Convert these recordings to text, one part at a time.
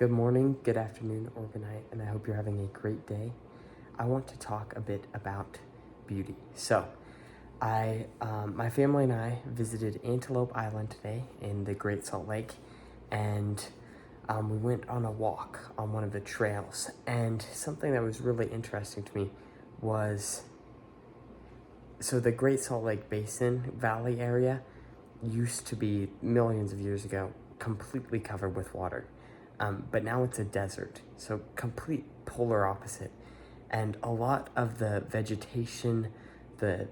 Good morning, good afternoon, or good night, and I hope you're having a great day. I want to talk a bit about beauty. My family and I visited Antelope Island today in the Great Salt Lake, and we went on a walk on one of the trails. And something that was really interesting to me was, the Great Salt Lake Basin Valley area used to be, millions of years ago, completely covered with water. But now it's a desert, so complete polar opposite. And a lot of the vegetation, the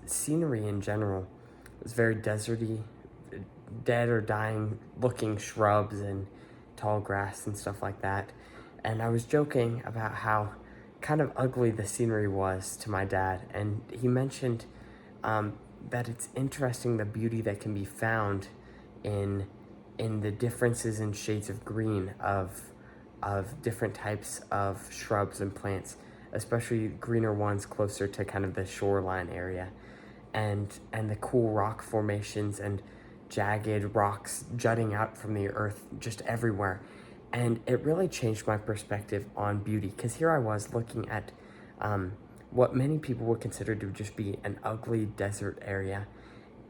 scenery in general was very deserty, dead or dying looking shrubs and tall grass and stuff like that. And I was joking about how kind of ugly the scenery was to my dad, and he mentioned that it's interesting the beauty that can be found in the differences in shades of green of different types of shrubs and plants, especially greener ones closer to kind of the shoreline area, and the cool rock formations and jagged rocks jutting out from the earth just everywhere. And it really changed my perspective on beauty, because here I was looking at what many people would consider to just be an ugly desert area,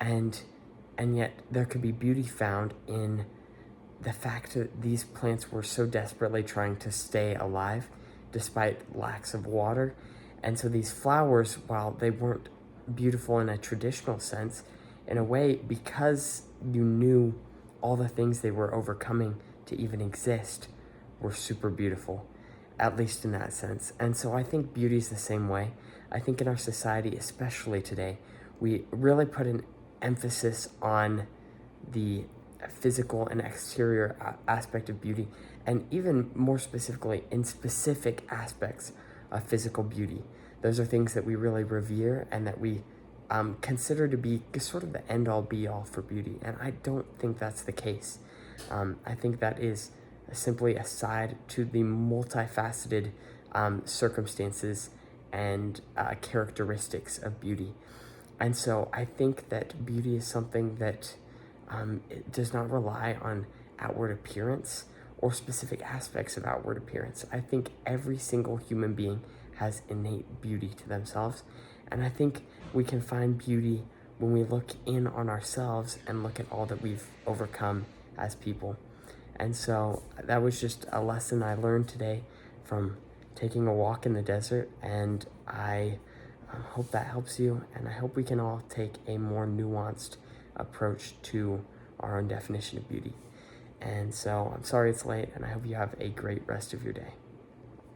and yet there could be beauty found in the fact that these plants were so desperately trying to stay alive despite lacks of water. And so these flowers, while they weren't beautiful in a traditional sense, in a way, because you knew all the things they were overcoming to even exist, were super beautiful, at least in that sense. And so I think beauty is the same way. I think in our society, especially today, we really put an emphasis on the physical and exterior aspect of beauty, and even more specifically in specific aspects of physical beauty. Those are things that we really revere and that we consider to be sort of the end-all be-all for beauty, and I don't think that's the case. I think that is simply a side to the multifaceted circumstances and characteristics of beauty. And so I think that beauty is something that it does not rely on outward appearance or specific aspects of outward appearance. I think every single human being has innate beauty to themselves. And I think we can find beauty when we look in on ourselves and look at all that we've overcome as people. And so that was just a lesson I learned today from taking a walk in the desert, and I hope that helps you, and I hope we can all take a more nuanced approach to our own definition of beauty. And so I'm sorry it's late, and I hope you have a great rest of your day.